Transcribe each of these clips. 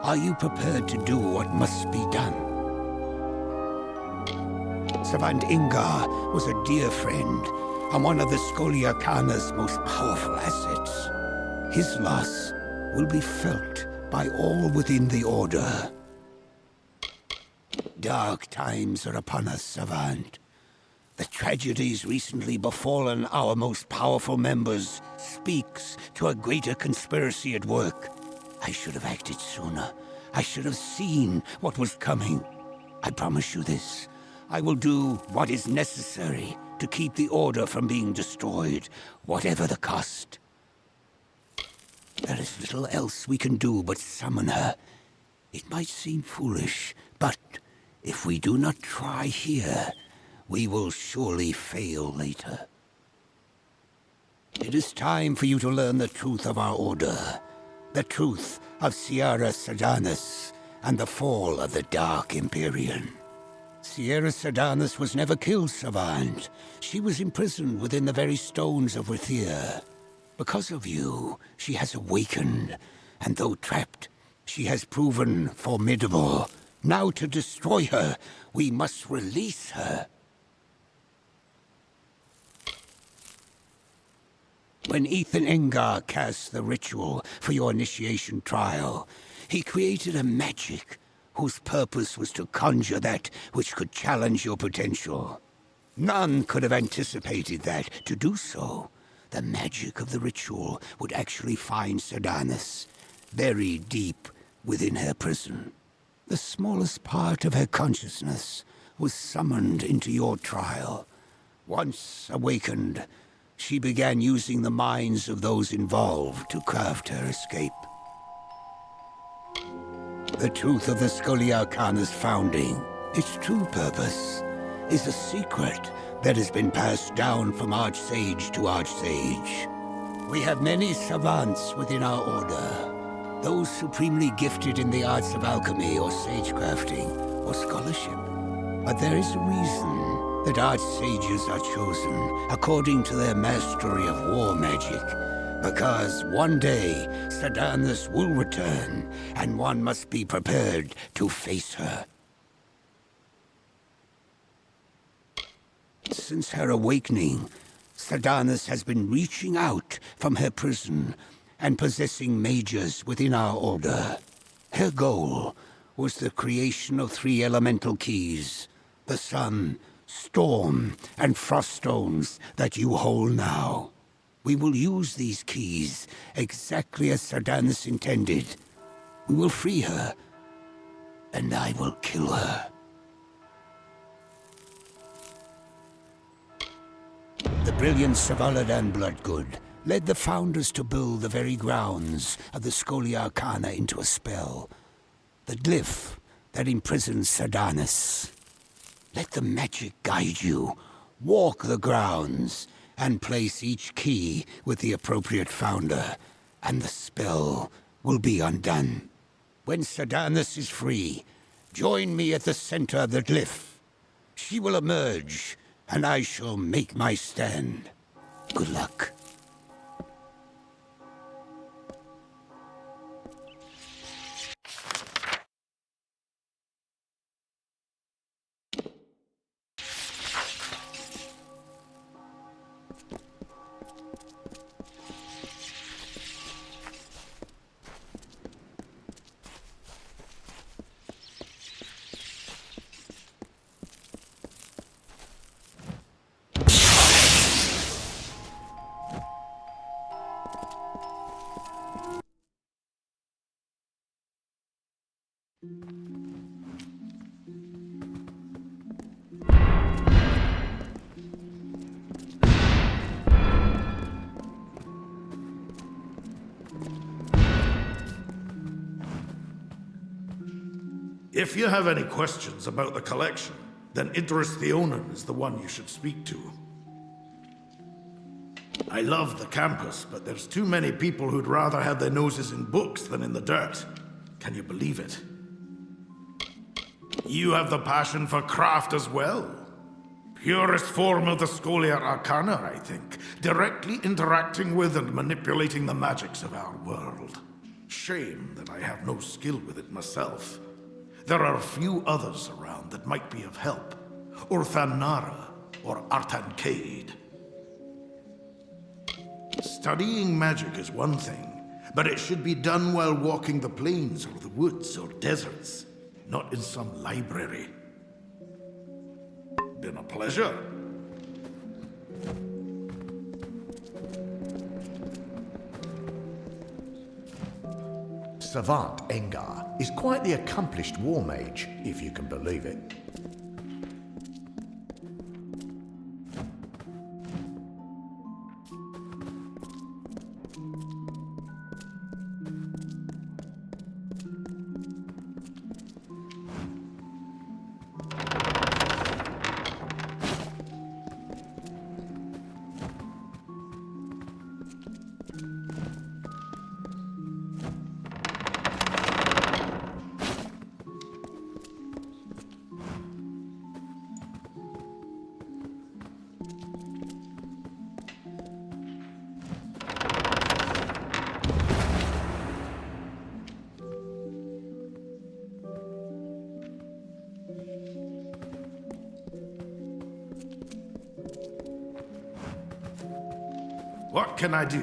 Are you prepared to do what must be done? Savant Ingar was a dear friend and one of the Scholia Arcana's most powerful assets. His loss will be felt by all within the Order. Dark times are upon us, Savant. The tragedies recently befallen our most powerful members speaks to a greater conspiracy at work. I should have acted sooner. I should have seen what was coming. I promise you this. I will do what is necessary to keep the Order from being destroyed, whatever the cost. There is little else we can do but summon her. It might seem foolish, but if we do not try here, we will surely fail later. It is time for you to learn the truth of our Order. The truth of Sierra Sardanis and the fall of the Dark Empyrean. Sierra Sardanis was never killed, Savant. She was imprisoned within the very stones of Rithia. Because of you, she has awakened, and though trapped, she has proven formidable. Now to destroy her, we must release her. When Ethan Engar cast the ritual for your initiation trial, he created a magic whose purpose was to conjure that which could challenge your potential. None could have anticipated that. To do so, the magic of the ritual would actually find Sardanis, buried deep within her prison. The smallest part of her consciousness was summoned into your trial. Once awakened, she began using the minds of those involved to craft her escape. The truth of the Scholia Arcana's founding, its true purpose, is a secret that has been passed down from Archsage to Archsage. We have many savants within our Order, those supremely gifted in the arts of alchemy or sagecrafting or scholarship. But there is a reason that Archsages are chosen according to their mastery of war magic, because one day Sardanis will return, and one must be prepared to face her. Since her awakening, Sardanis has been reaching out from her prison and possessing mages within our Order. Her goal was the creation of 3 elemental keys: the sun, storm, and frost stones that you hold now. We will use these keys exactly as Sardanis intended. We will free her, and I will kill her. The brilliant Savaladan Bloodgood led the Founders to build the very grounds of the Scholia Arcana into a spell. The glyph that imprisons Sardanis. Let the magic guide you. Walk the grounds, and place each key with the appropriate Founder, and the spell will be undone. When Sardanis is free, join me at the center of the glyph. She will emerge, and I shall make my stand. Good luck. If you have any questions about the collection, then Idris Theonen is the one you should speak to. I love the campus, but there's too many people who'd rather have their noses in books than in the dirt. Can you believe it? You have the passion for craft as well. Purest form of the Scholia Arcana, I think. Directly interacting with and manipulating the magics of our world. Shame that I have no skill with it myself. There are few others around that might be of help. Orthanara or Artancade. Studying magic is one thing, but it should be done while walking the plains or the woods or deserts, not in some library. Been a pleasure. Savant Engar is quite the accomplished war mage, if you can believe it. What can I do?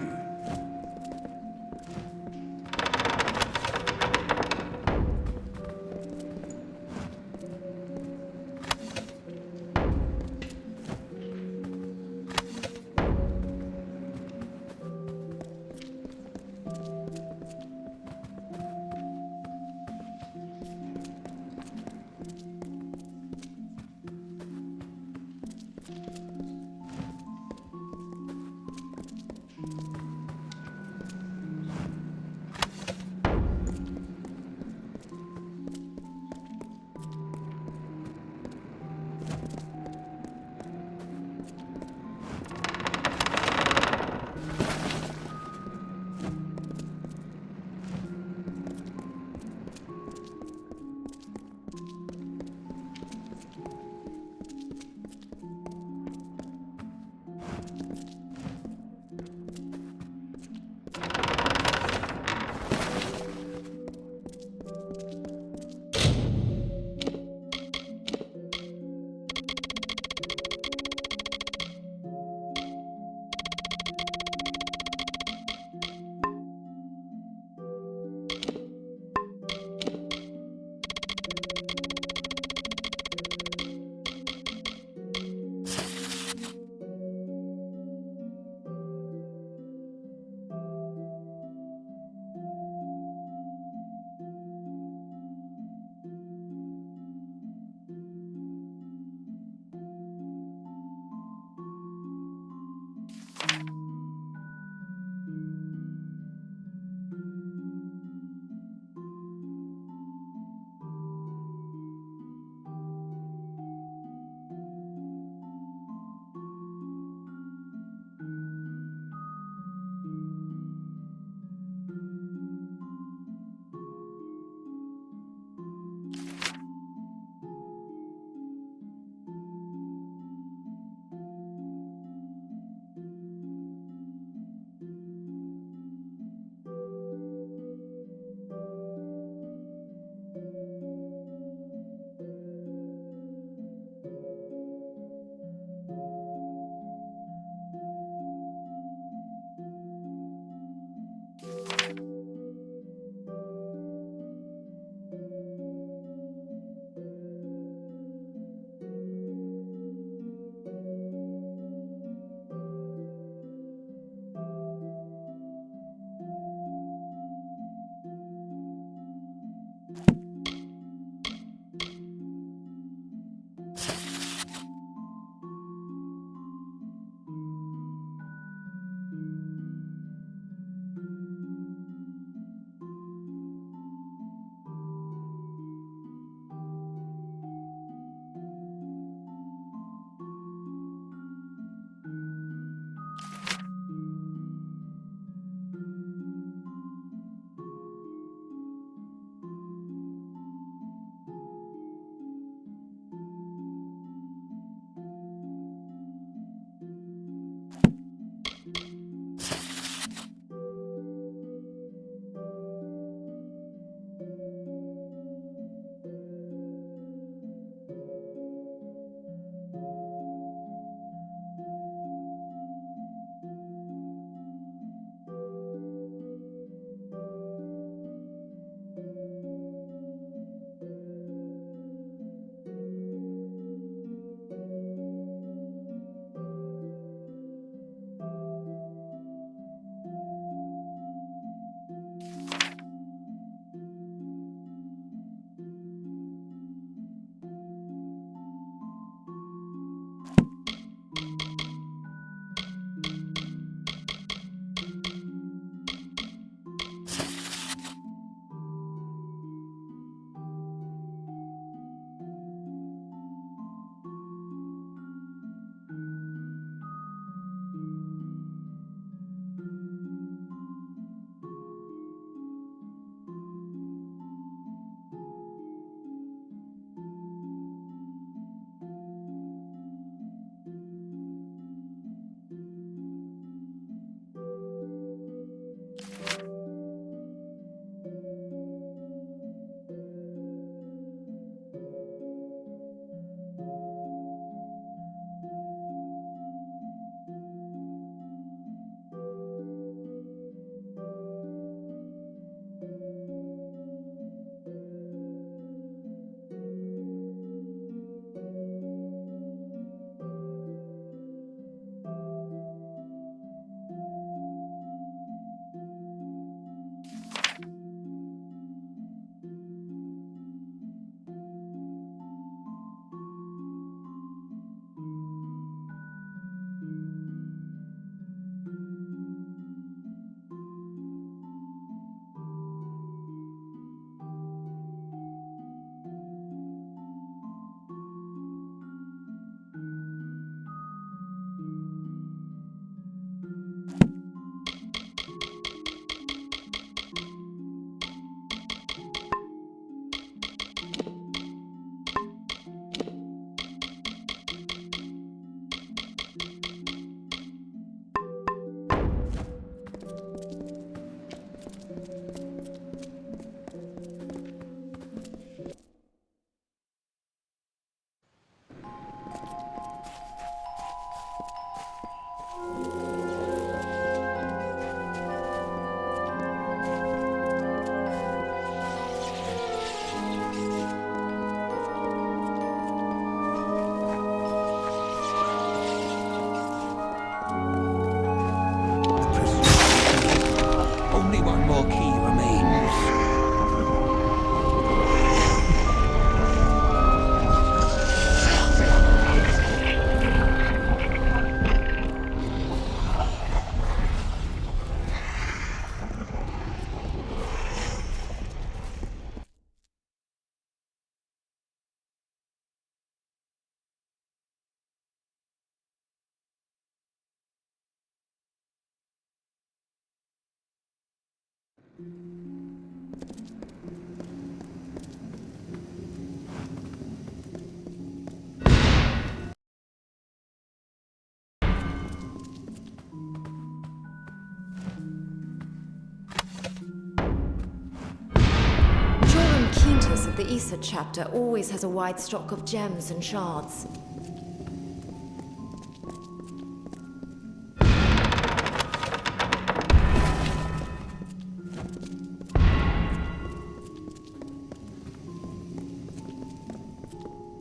The Issa chapter always has a wide stock of gems and shards.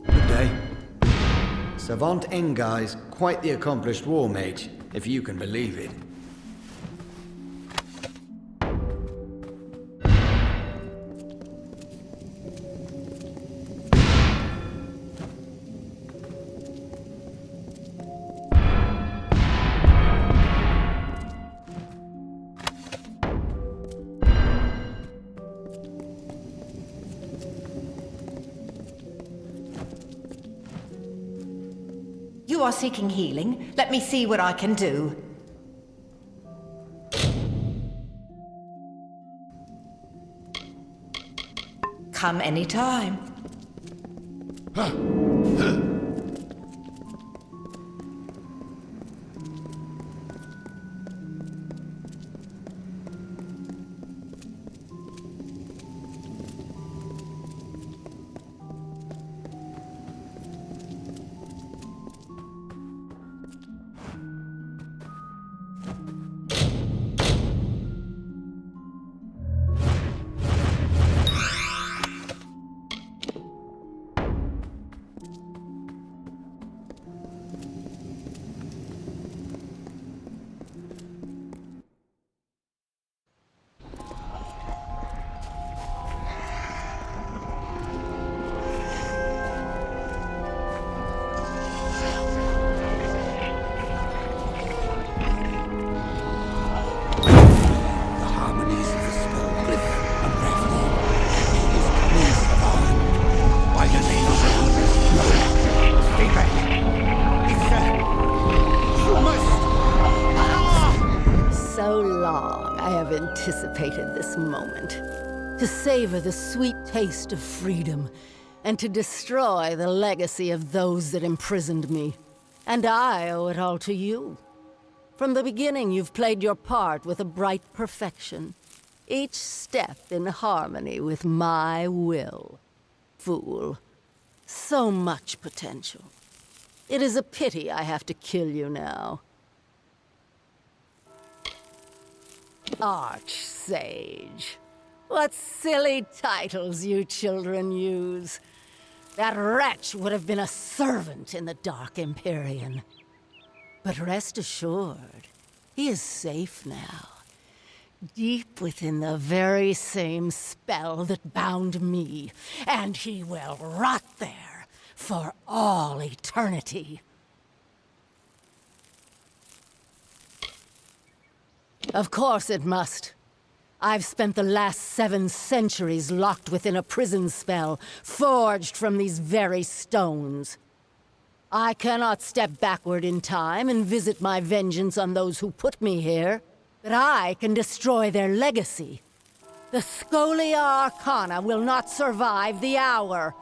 Good day. Savant Engai's quite the accomplished war mage, if you can believe it. You are seeking healing? Let me see what I can do. Come anytime. Anticipated this moment, to savor the sweet taste of freedom, and to destroy the legacy of those that imprisoned me. And I owe it all to you. From the beginning, you've played your part with a bright perfection, each step in harmony with my will. Fool. So much potential. It is a pity I have to kill you now. Archsage. What silly titles you children use. That wretch would have been a servant in the Dark Empyrean. But rest assured, he is safe now. Deep within the very same spell that bound me. And he will rot there for all eternity. Of course it must. I've spent the last 7 centuries locked within a prison spell, forged from these very stones. I cannot step backward in time and visit my vengeance on those who put me here, but I can destroy their legacy. The Scholia Arcana will not survive the hour.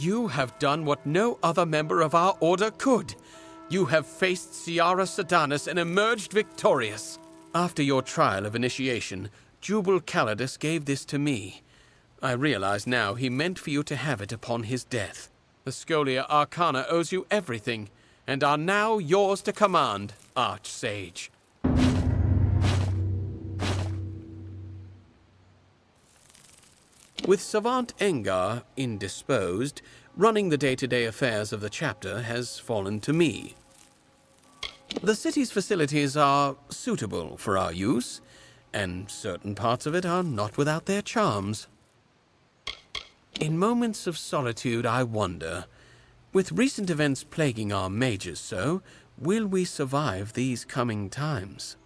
You have done what no other member of our order could. You have faced Ciara Sedanus and emerged victorious. After your trial of initiation, Jubal Calidus gave this to me. I realize now he meant for you to have it upon his death. The Scholia Arcana owes you everything, and are now yours to command, Archsage. With Savant Engar indisposed, running the day-to-day affairs of the chapter has fallen to me. The city's facilities are suitable for our use, and certain parts of it are not without their charms. In moments of solitude, I wonder, with recent events plaguing our mages so, will we survive these coming times?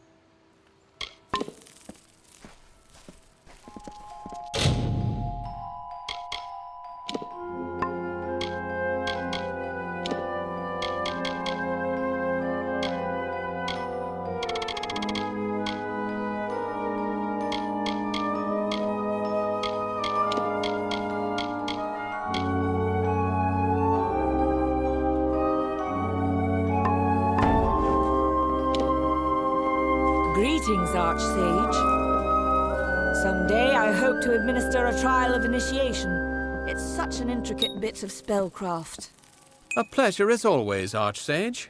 Greetings, Archsage. Someday I hope to administer a trial of initiation. It's such an intricate bit of spellcraft. A pleasure as always, Archsage.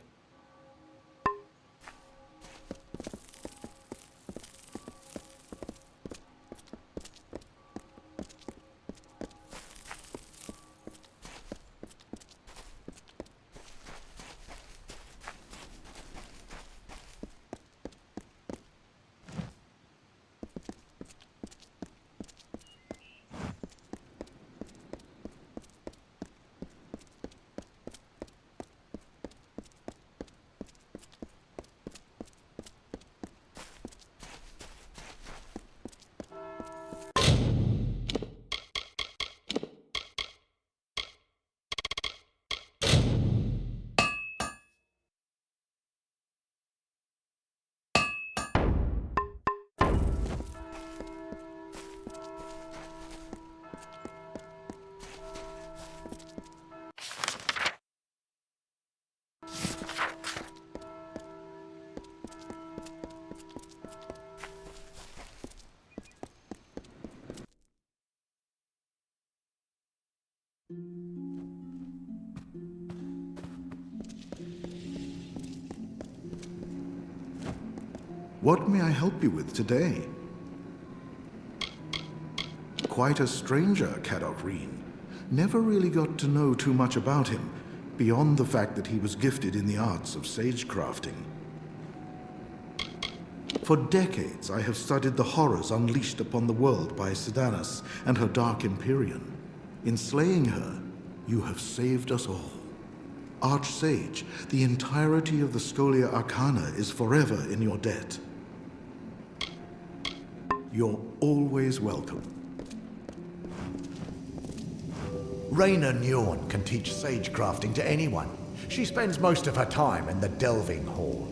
What may I help you with today? Quite a stranger, Kadogreen. Never really got to know too much about him, beyond the fact that he was gifted in the arts of sagecrafting. For decades, I have studied the horrors unleashed upon the world by Sedanus and her Dark Empyrean. In slaying her, you have saved us all. Archsage, the entirety of the Scholia Arcana is forever in your debt. You're always welcome. Raina Nguyen can teach sagecrafting to anyone. She spends most of her time in the Delving Hall.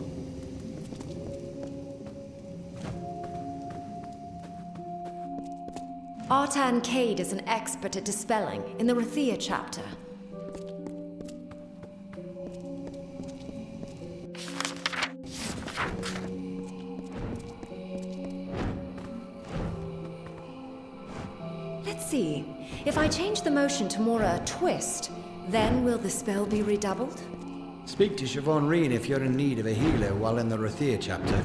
Artan Cade is an expert at dispelling in the Rathia chapter. Let's see. If I change the motion to more a twist, then will the spell be redoubled? Speak to Siobhan Reen if you're in need of a healer while in the Rathia chapter.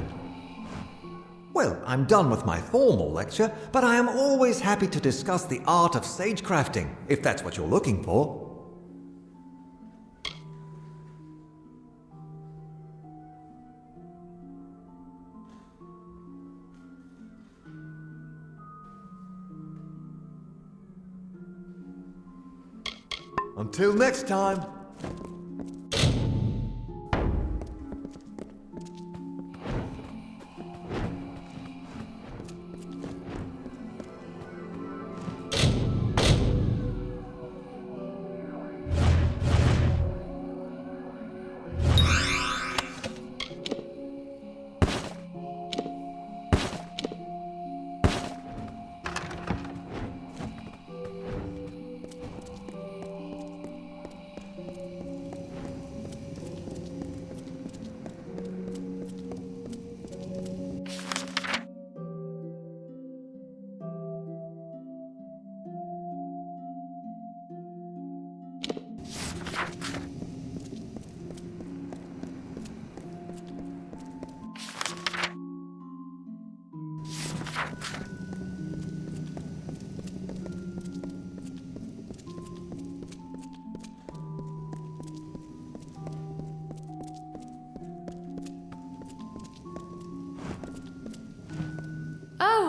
Well, I'm done with my formal lecture, but I am always happy to discuss the art of sagecrafting, if that's what you're looking for. Until next time.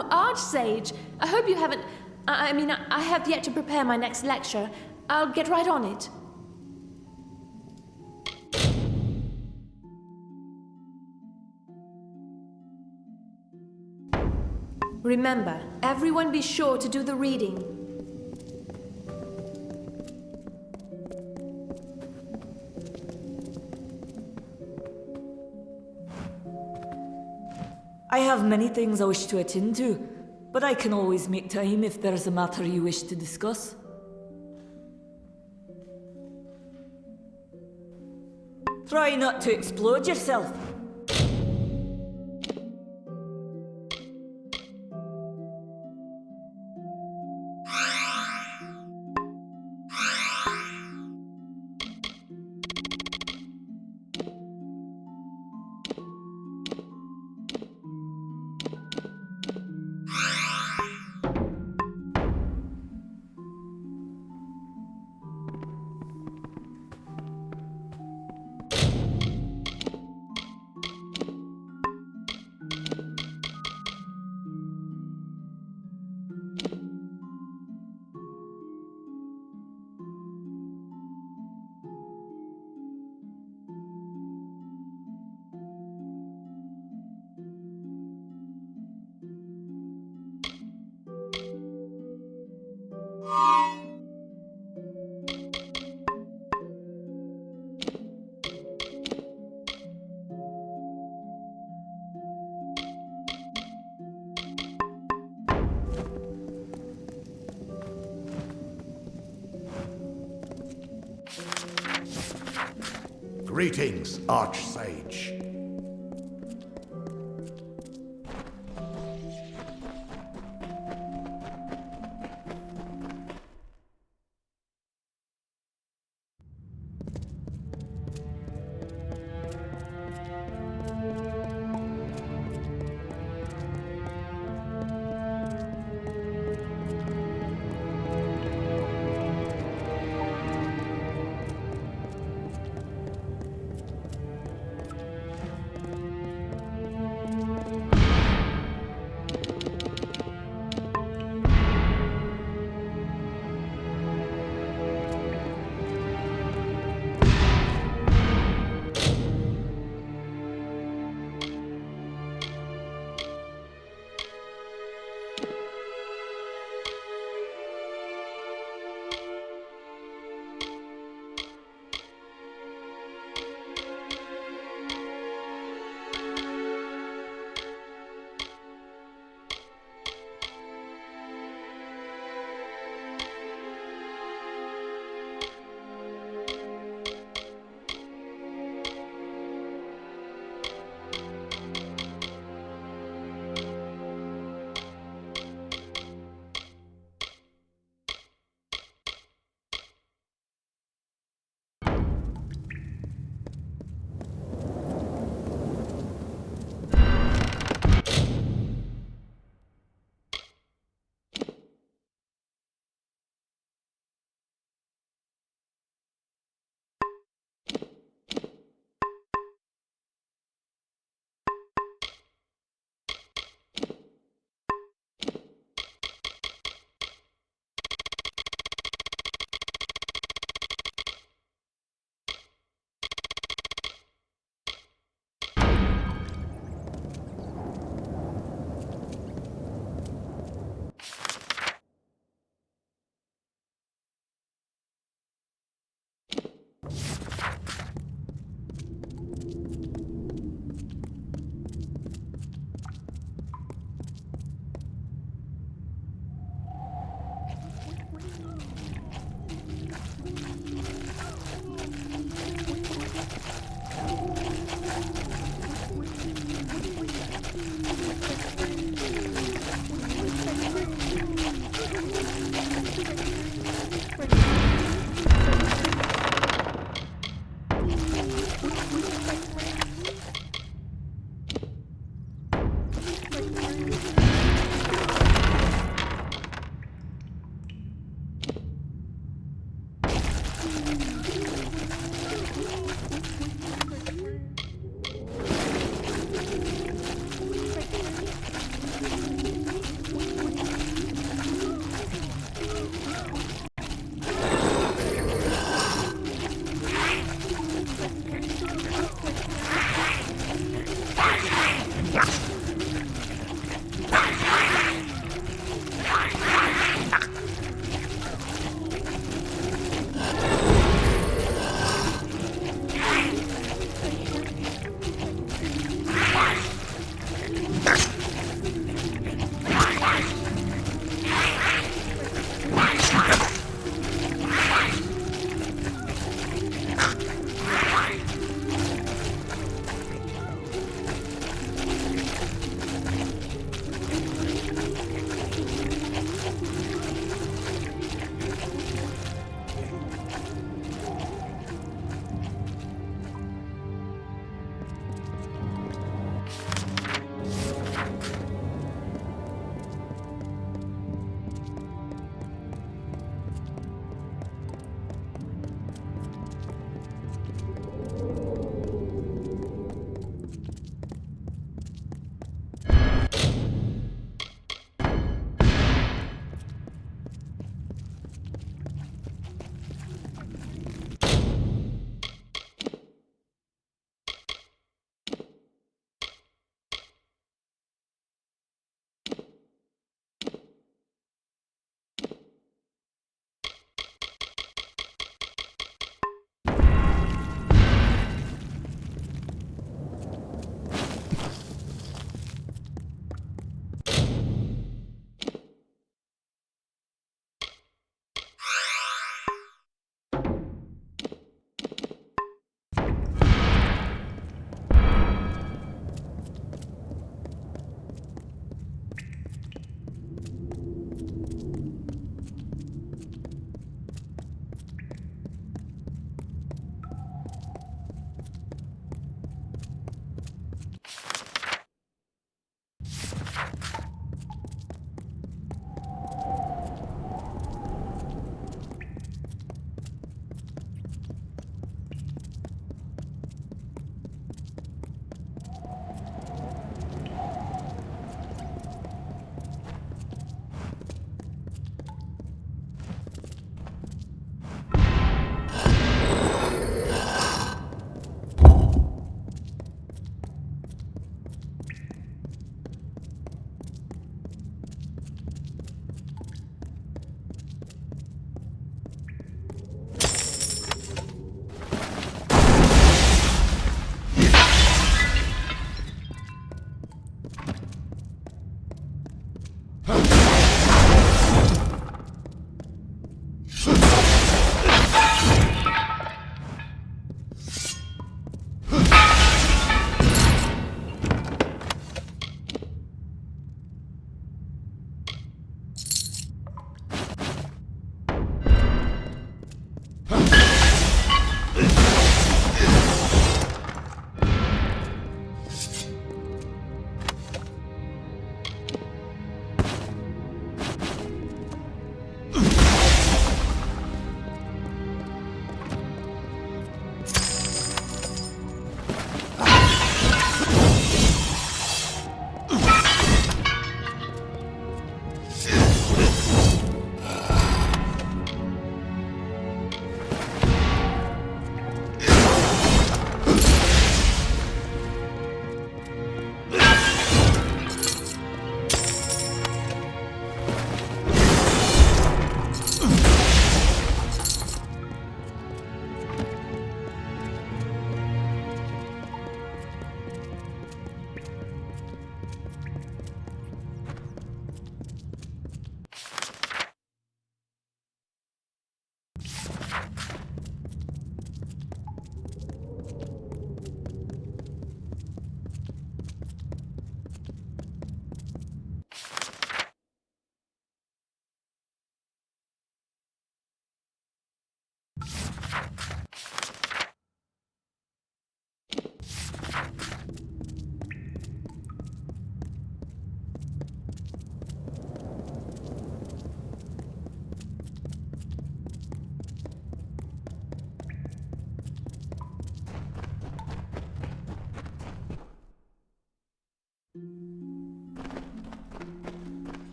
Oh, Archsage! I hope you haven't... I have yet to prepare my next lecture. I'll get right on it. Remember, everyone be sure to do the reading. I have many things I wish to attend to, but I can always make time if there's a matter you wish to discuss. Try not to explode yourself. Greetings, Archsage.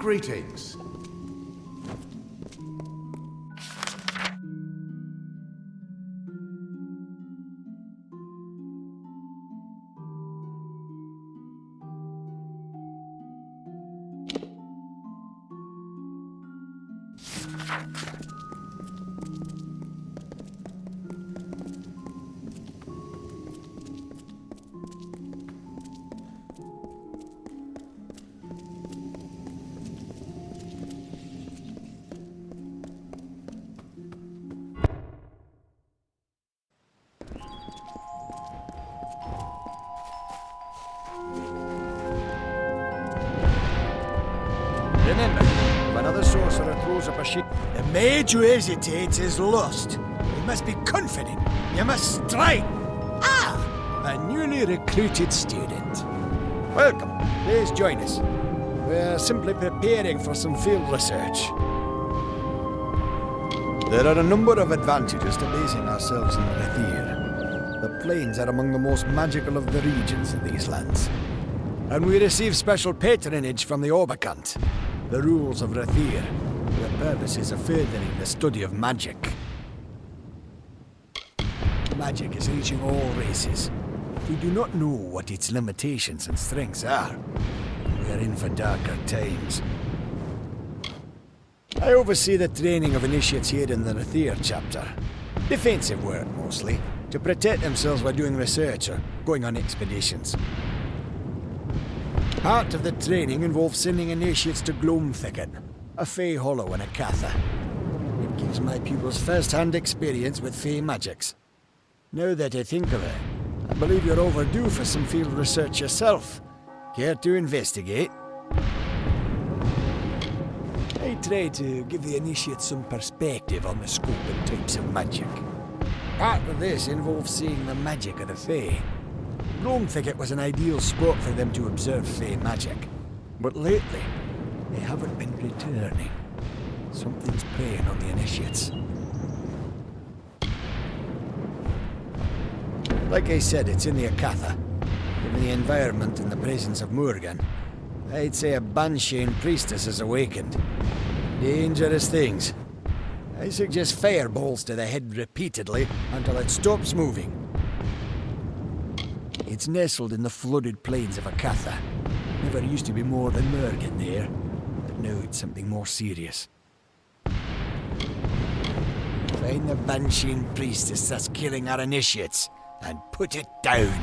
Greetings. Remember, if another sorcerer throws up a sheet, the mage who hesitates is lost. You must be confident. You must strike. Ah! A newly recruited student. Welcome. Please join us. We're simply preparing for some field research. There are a number of advantages to basing ourselves in Rathir. The plains are among the most magical of the regions in these lands. And we receive special patronage from the Orbicant, the rules of Rathir, their purposes of furthering the study of magic. Magic is reaching all races. We do not know what its limitations and strengths are. We are in for darker times. I oversee the training of initiates here in the Rathir chapter. Defensive work, mostly, to protect themselves while doing research or going on expeditions. Part of the training involves sending initiates to Gloam Thicket, a Fey hollow in a Katha. It gives my pupils first-hand experience with Fey magics. Now that I think of it, I believe you're overdue for some field research yourself. Care to investigate? I try to give the initiates some perspective on the scope and types of magic. Part of this involves seeing the magic of the Fey. Gloam Thicket was an ideal spot for them to observe Fey magic. But lately, they haven't been returning. Something's preying on the initiates. Like I said, it's in the Akatha. Given the environment and the presence of Morgan, I'd say a Banshane priestess has awakened. Dangerous things. I suggest fireballs to the head repeatedly until it stops moving. It's nestled in the flooded plains of Akatha. Never used to be more than Morgan there, but now it's something more serious. Find the Banshane priestess that's killing our initiates, and put it down.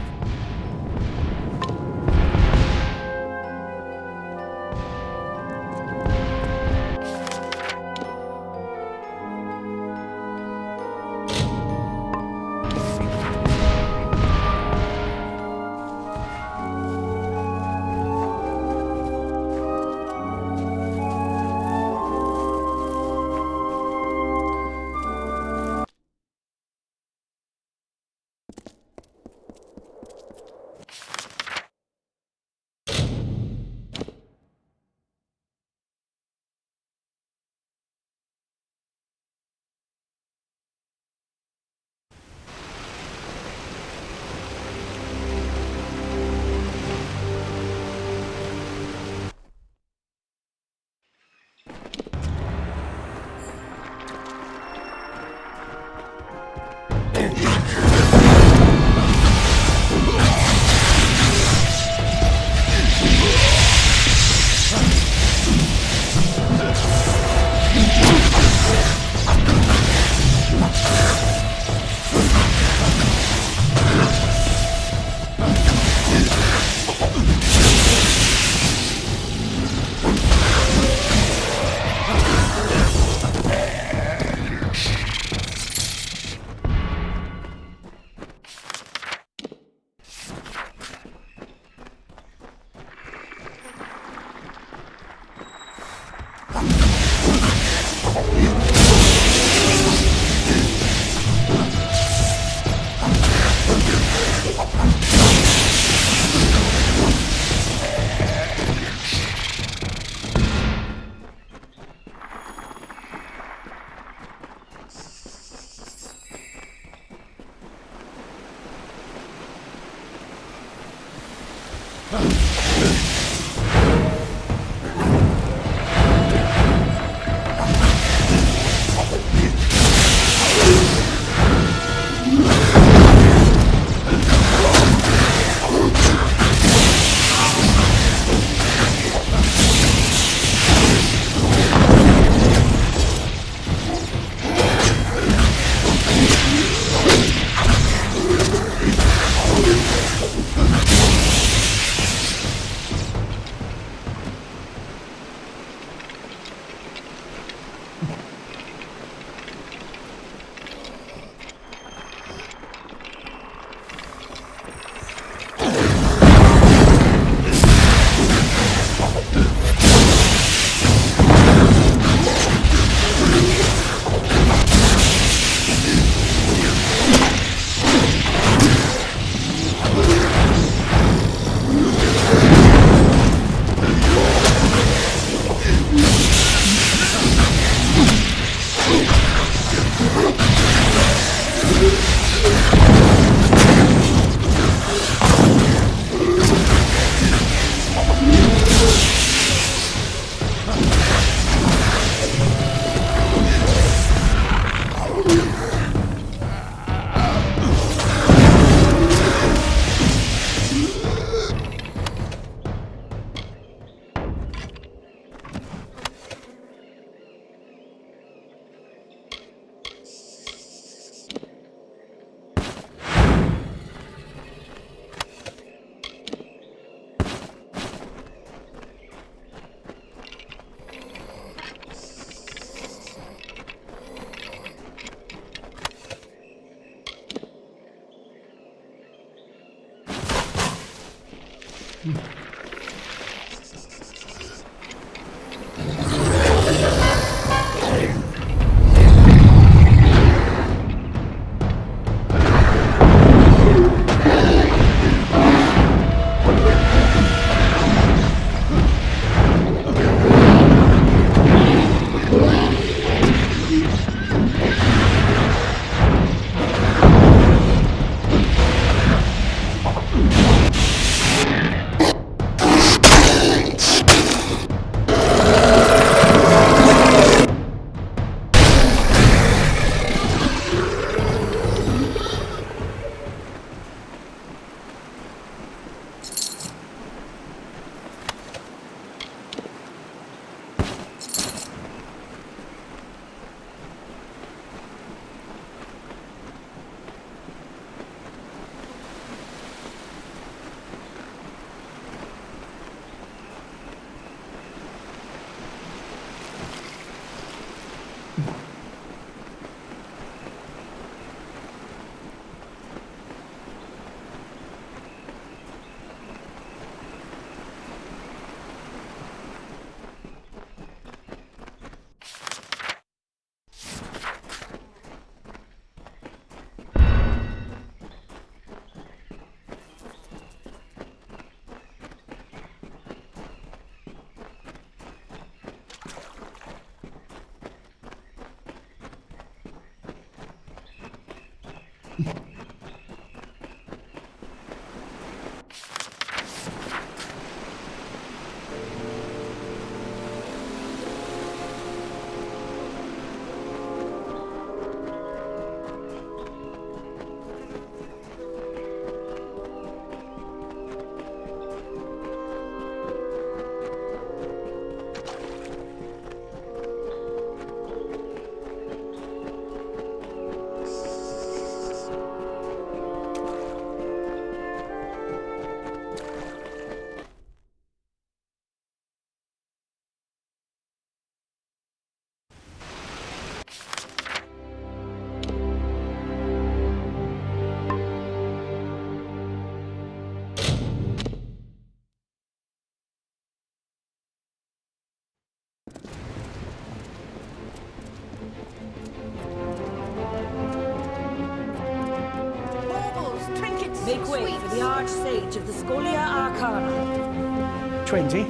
Make way for the Archsage of the Scholia Arcana. 20.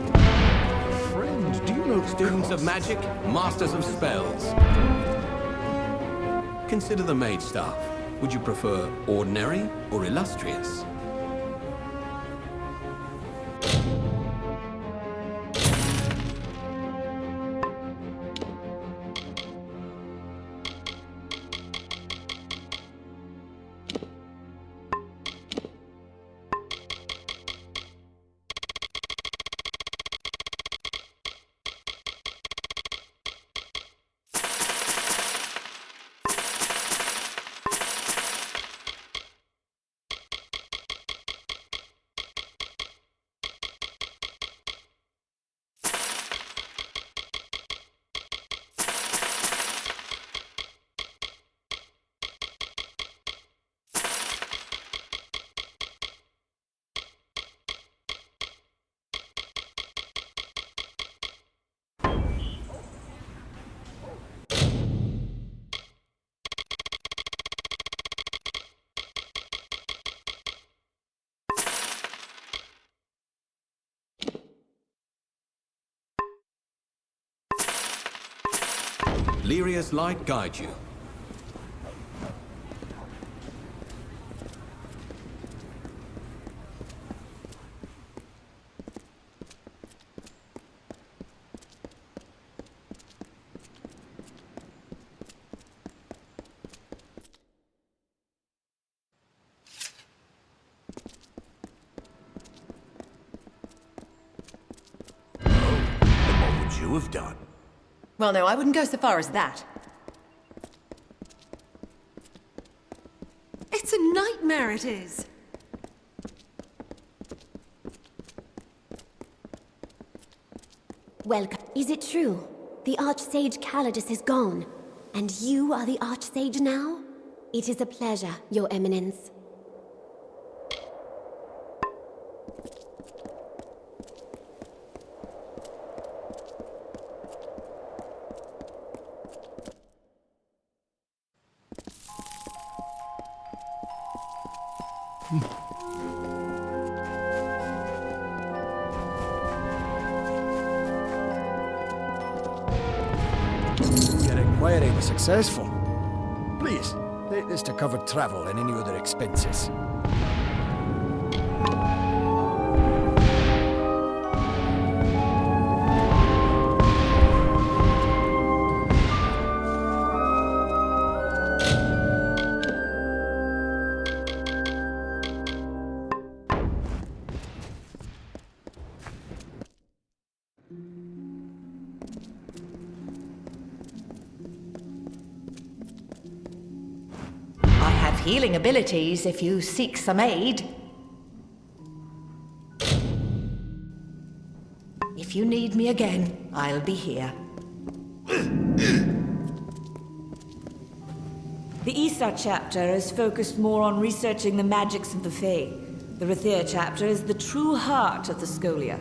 Friend, do you know Students of magic, masters of spells. Consider the mage staff. Would you prefer ordinary or illustrious? Lyria's light guide you. What would you have done? Well, no, I wouldn't go so far as that. It's a nightmare, it is. Welcome. Is it true? The Archsage Calidus is gone, and you are the Archsage now? It is a pleasure, Your Eminence. inquiry was successful. Please, take this to cover travel and any other expenses. Healing abilities if you seek some aid. If you need me again, I'll be here. The Issa chapter is focused more on researching the magics of the Fae. The Rathir chapter is the true heart of the Scholia.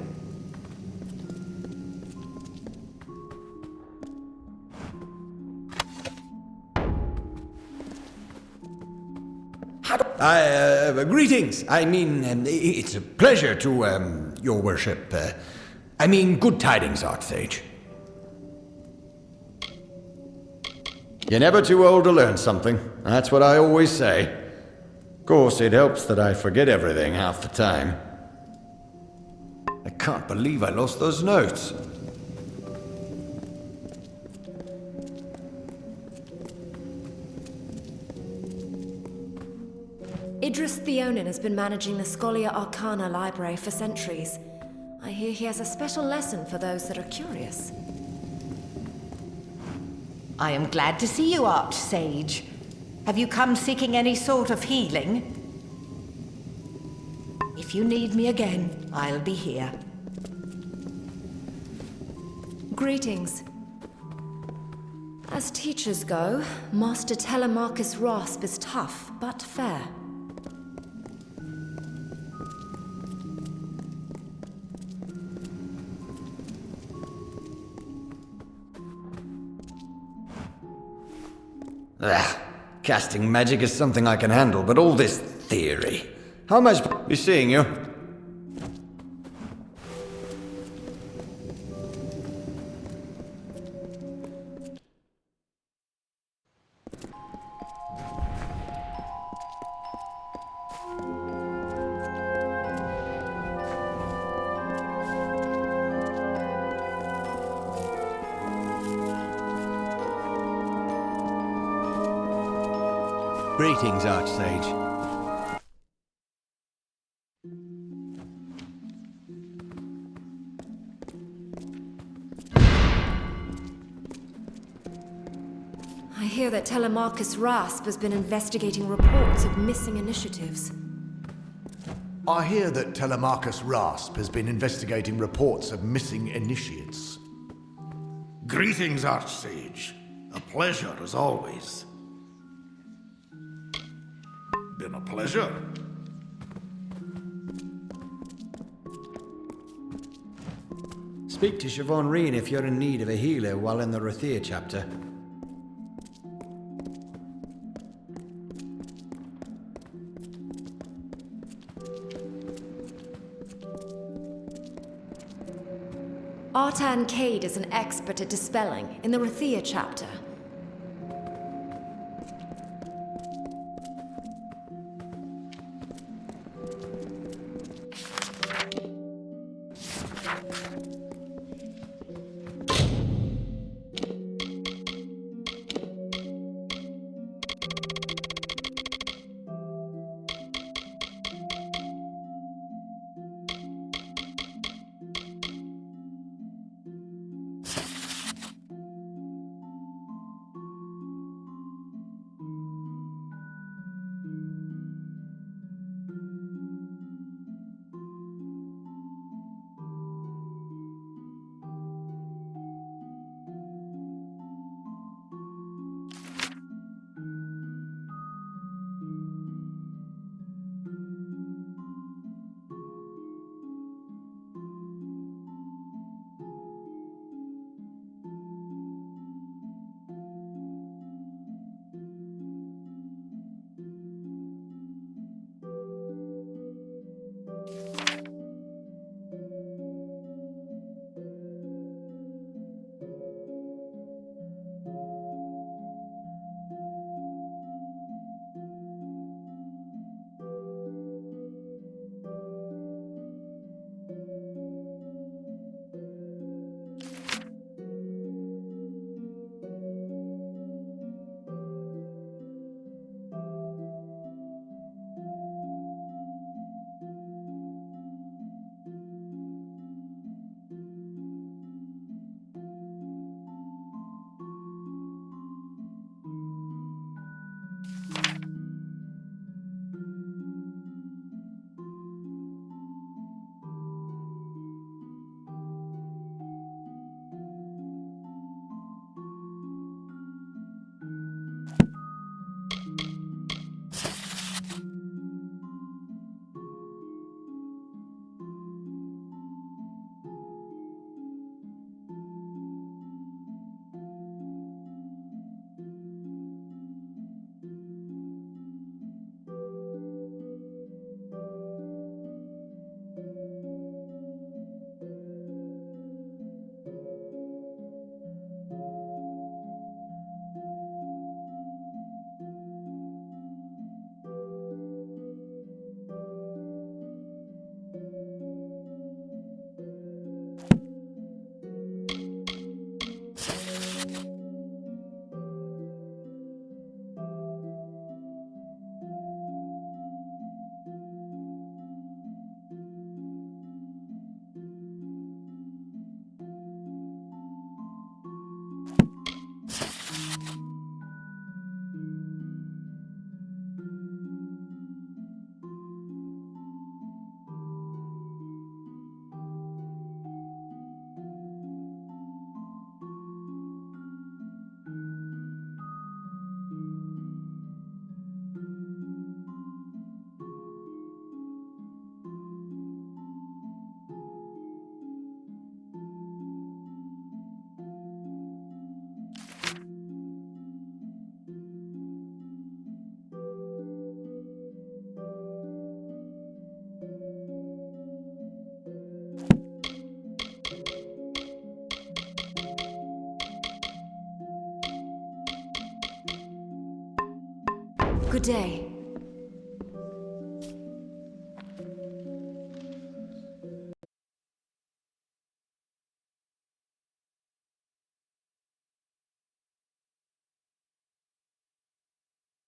Greetings. I mean, it's a pleasure to, your worship. I mean, good tidings, Archsage. You're never too old to learn something. That's what I always say. Of course, it helps that I forget everything half the time. I can't believe I lost those notes. Drizzta Do'Urdena has been managing the Scholia Arcana library for centuries. I hear he has a special lesson for those that are curious. I am glad to see you, Archsage. Have you come seeking any sort of healing? If you need me again, I'll be here. Greetings. As teachers go, Master Telemachus Rasp is tough, but fair. Casting magic is something I can handle, but all this theory... How much... Be seeing you. Greetings, Archsage. I hear that Telemachus Rasp has been investigating reports of missing initiatives. I hear that Telemachus Rasp has been investigating reports of missing initiates. Greetings, Archsage. A pleasure, as always. Been a pleasure. Speak to Siobhan Reen if you're in need of a healer while in the Rathir chapter. Artan Cade is an expert at dispelling in the Rathir chapter. Good day.